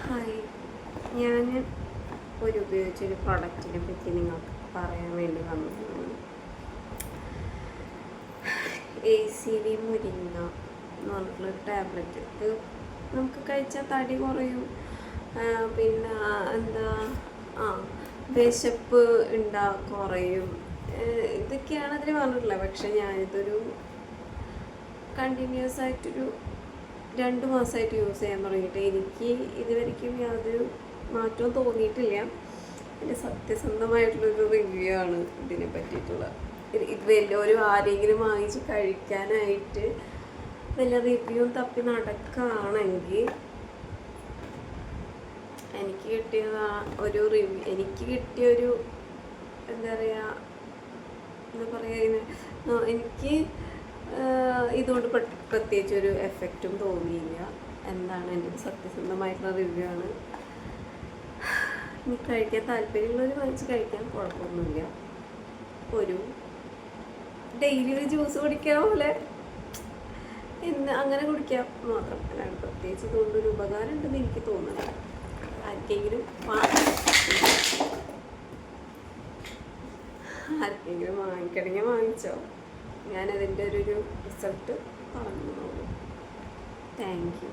Hi, ഞാൻ ഉപയോഗിച്ചൊരു പ്രൊഡക്റ്റിനെ പറ്റി നിങ്ങൾക്ക് പറയാൻ വേണ്ടി വന്നതാണ്. ACV മുരിങ്ങ എന്ന് പറഞ്ഞിട്ടുള്ളൊരു ടാബ്ലറ്റ്. ഇത് നമുക്ക് കഴിച്ചാൽ തടി കുറയും, പിന്നെ വിശപ്പ് കുറയും, ഇതൊക്കെയാണ് അതിൽ പറഞ്ഞിട്ടുള്ളത്. പക്ഷെ ഞാനിതൊരു കണ്ടിന്യൂസ് ആയിട്ടൊരു 2 മാസമായിട്ട് യൂസ് ചെയ്യാൻ തുടങ്ങിയിട്ട് എനിക്ക് ഇതുവരെയ്ക്കും യാതൊരു മാറ്റവും തോന്നിയിട്ടില്ല. എൻ്റെ സത്യസന്ധമായിട്ടുള്ളൊരു റിവ്യൂ ആണ് ഇതിനെ പറ്റിയിട്ടുള്ളത്. ഇത് വല്ലവരും ആരെങ്കിലും വാങ്ങിച്ച് കഴിക്കാനായിട്ട് വല്ല റിവ്യൂവും തപ്പി നടക്കുകയാണെങ്കിൽ എനിക്ക് കിട്ടിയൊരു എന്താ പറയുക, എനിക്ക് ഇതുകൊണ്ട് പ്രത്യേകിച്ചൊരു എഫക്റ്റും തോന്നിയില്ല. എന്താണ് എൻ്റെ സത്യസന്ധമായിട്ടുള്ള റിവ്യൂ ആണ്. ഇനി കഴിക്കാൻ താല്പര്യമുള്ളവർ വാങ്ങിച്ച് കഴിക്കാൻ കുഴപ്പമൊന്നുമില്ല. ഒരു ഡെയിലി ഒരു ജ്യൂസ് കുടിക്കാൻ പോലെ അങ്ങനെ കുടിക്കാൻ മാത്രം, അല്ലാണ്ട് പ്രത്യേകിച്ച് ഇതുകൊണ്ടൊരു ഉപകാരം ഉണ്ടെന്ന് എനിക്ക് തോന്നുന്നില്ല. ആർക്കെങ്കിലും വാങ്ങിക്കണമെങ്കിൽ വാങ്ങിച്ചോ. ഞാനതിൻ്റെ ഒരു റിസൾട്ട് പറഞ്ഞു. Thank you.